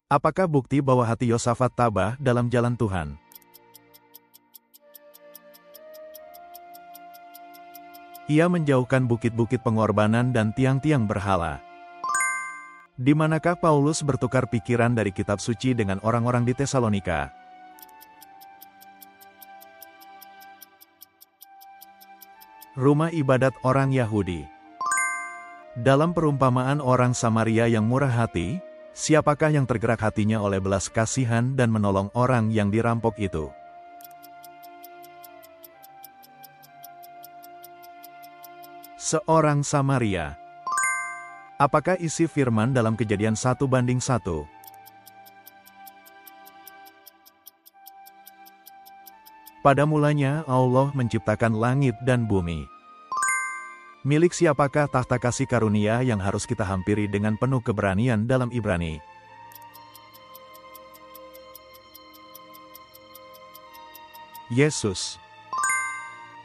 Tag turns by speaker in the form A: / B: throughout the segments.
A: Apakah bukti bahwa hati Yosafat tabah dalam jalan Tuhan? Ia menjauhkan bukit-bukit pengorbanan dan tiang-tiang berhala. Di manakah Paulus bertukar pikiran dari kitab suci dengan orang-orang di Tesalonika? Rumah ibadat orang Yahudi. Dalam perumpamaan orang Samaria yang murah hati, siapakah yang tergerak hatinya oleh belas kasihan dan menolong orang yang dirampok itu? Seorang Samaria. Apakah isi firman dalam Kejadian 1:1? Pada mulanya Allah menciptakan langit dan bumi. Milik siapakah tahta kasih karunia yang harus kita hampiri dengan penuh keberanian dalam Ibrani? Yesus.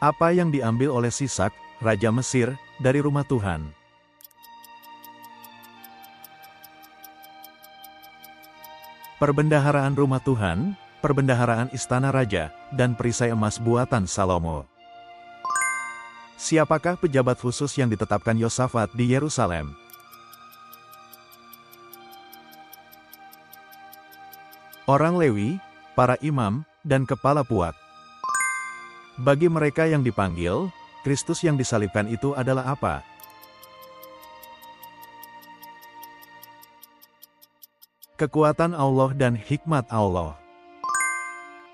A: Apa yang diambil oleh Sisak, Raja Mesir, dari rumah Tuhan? Perbendaharaan rumah Tuhan, perbendaharaan istana raja, dan perisai emas buatan Salomo. Siapakah pejabat khusus yang ditetapkan Yosafat di Yerusalem? Orang Lewi, para imam, dan kepala puak. Bagi mereka yang dipanggil, Kristus yang disalibkan itu adalah apa? Kekuatan Allah dan hikmat Allah.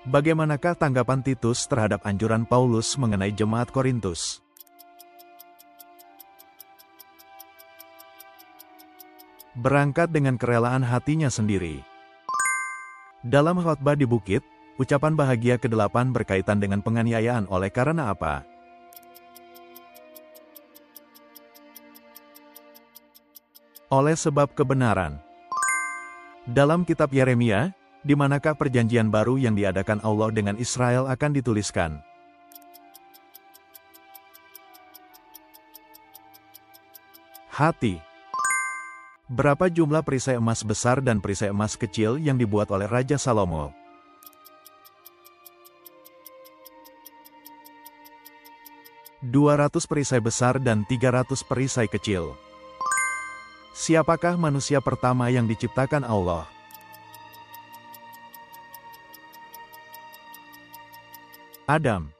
A: Bagaimanakah tanggapan Titus terhadap anjuran Paulus mengenai jemaat Korintus? Berangkat dengan kerelaan hatinya sendiri. Dalam khotbah di bukit, ucapan bahagia ke-8 berkaitan dengan penganiayaan oleh karena apa? Oleh sebab kebenaran. Dalam kitab Yeremia, di manakah perjanjian baru yang diadakan Allah dengan Israel akan dituliskan? Hati. Berapa jumlah perisai emas besar dan perisai emas kecil yang dibuat oleh Raja Salomo? "200 perisai besar dan 300 perisai kecil." Siapakah manusia pertama yang diciptakan Allah? Adam.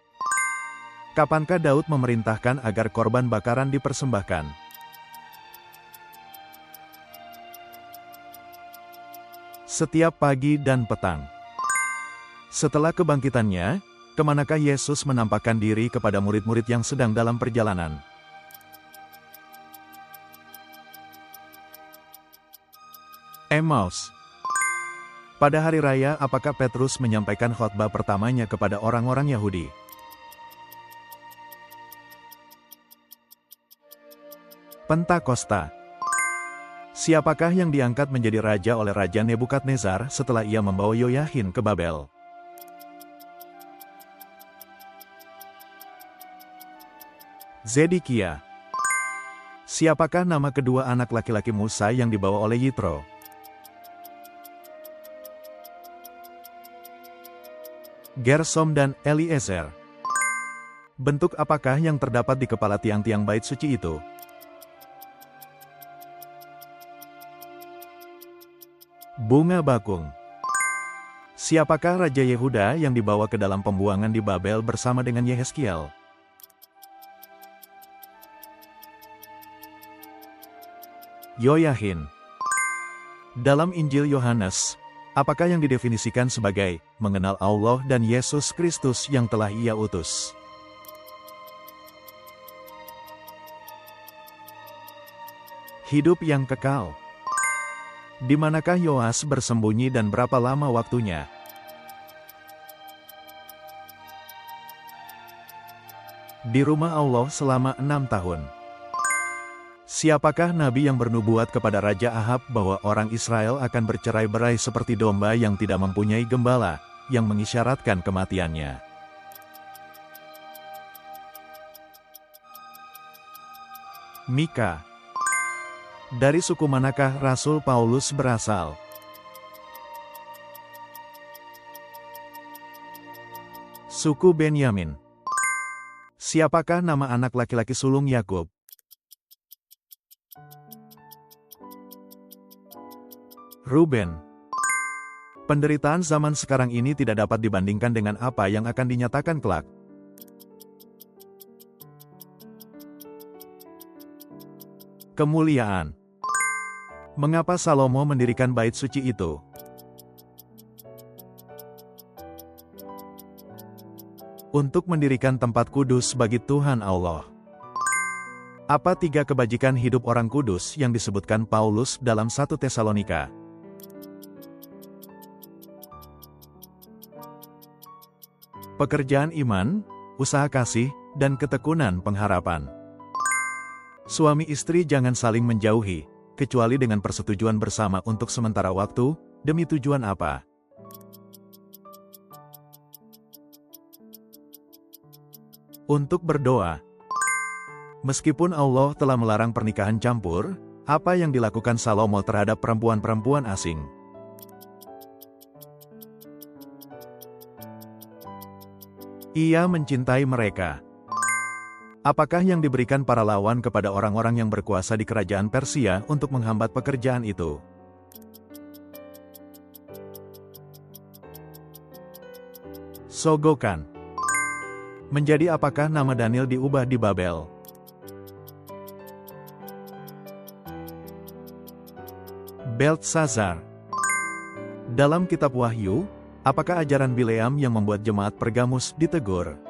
A: Kapankah Daud memerintahkan agar korban bakaran dipersembahkan? Setiap pagi dan petang. Setelah kebangkitannya, kemanakah Yesus menampakkan diri kepada murid-murid yang sedang dalam perjalanan? Emmaus. Pada hari raya, apakah Petrus menyampaikan khotbah pertamanya kepada orang-orang Yahudi? Pentakosta. Siapakah yang diangkat menjadi raja oleh Raja Nebukadnezar setelah ia membawa Yoyahin ke Babel? Zedekia. Siapakah nama kedua anak laki-laki Musa yang dibawa oleh Yitro? Gersom dan Eliezer. Bentuk apakah yang terdapat di kepala tiang-tiang bait suci itu? Bunga bakung. Siapakah Raja Yehuda yang dibawa ke dalam pembuangan di Babel bersama dengan Yehezkiel? Yoyahin. Dalam Injil Yohanes, apakah yang didefinisikan sebagai mengenal Allah dan Yesus Kristus yang telah Ia utus? Hidup yang kekal. Di manakah Yoas bersembunyi dan berapa lama waktunya? Di rumah Allah selama 6 tahun. Siapakah nabi yang bernubuat kepada Raja Ahab bahwa orang Israel akan bercerai-berai seperti domba yang tidak mempunyai gembala, yang mengisyaratkan kematiannya? Mika. Dari suku manakah Rasul Paulus berasal? Suku Benyamin. Siapakah nama anak laki-laki sulung Yakub? Ruben. Penderitaan zaman sekarang ini tidak dapat dibandingkan dengan apa yang akan dinyatakan kelak. Kemuliaan. Mengapa Salomo mendirikan bait suci itu? Untuk mendirikan tempat kudus bagi Tuhan Allah. Apa 3 kebajikan hidup orang kudus yang disebutkan Paulus dalam 1 Tesalonika? Pekerjaan iman, usaha kasih, dan ketekunan pengharapan. Suami istri jangan saling menjauhi, kecuali dengan persetujuan bersama untuk sementara waktu, demi tujuan apa? Untuk berdoa. Meskipun Allah telah melarang pernikahan campur, apa yang dilakukan Salomo terhadap perempuan-perempuan asing? Ia mencintai mereka. Apakah yang diberikan para lawan kepada orang-orang yang berkuasa di kerajaan Persia untuk menghambat pekerjaan itu? Sogokan. Menjadi apakah nama Daniel diubah di Babel? Beltsazar. Dalam kitab Wahyu, apakah ajaran Bileam yang membuat jemaat Pergamus ditegur?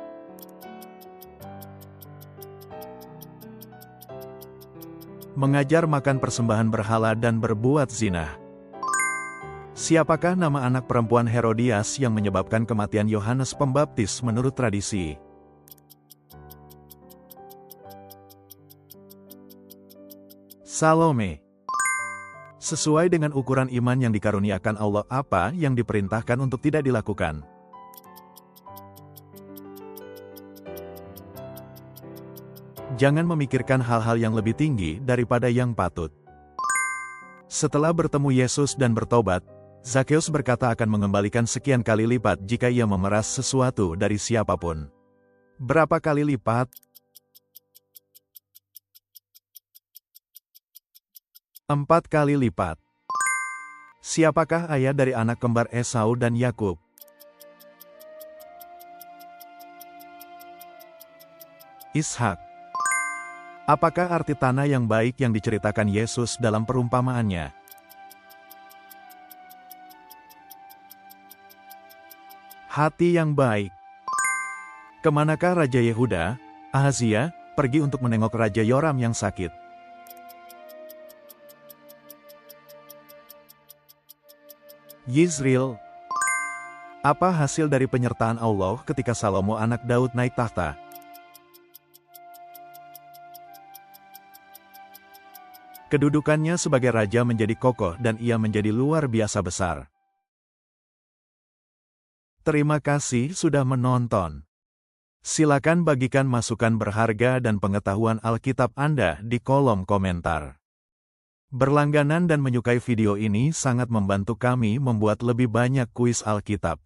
A: Mengajar makan persembahan berhala dan berbuat zina. Siapakah nama anak perempuan Herodias yang menyebabkan kematian Yohanes Pembaptis menurut tradisi? Salome. Sesuai dengan ukuran iman yang dikaruniakan Allah, apa yang diperintahkan untuk tidak dilakukan? Jangan memikirkan hal-hal yang lebih tinggi daripada yang patut. Setelah bertemu Yesus dan bertobat, Zakheus berkata akan mengembalikan sekian kali lipat jika ia memeras sesuatu dari siapapun. Berapa kali lipat? 4 kali lipat. Siapakah ayah dari anak kembar Esau dan Yakub? Ishak. Apakah arti tanah yang baik yang diceritakan Yesus dalam perumpamaannya? Hati yang baik. Kemanakah Raja Yehuda, Ahazia, pergi untuk menengok Raja Yoram yang sakit? Yizril. Apa hasil dari penyertaan Allah ketika Salomo anak Daud naik tahta? Kedudukannya sebagai raja menjadi kokoh dan ia menjadi luar biasa besar. Terima kasih sudah menonton. Silakan bagikan masukan berharga dan pengetahuan Alkitab Anda di kolom komentar. Berlangganan dan menyukai video ini sangat membantu kami membuat lebih banyak kuis Alkitab.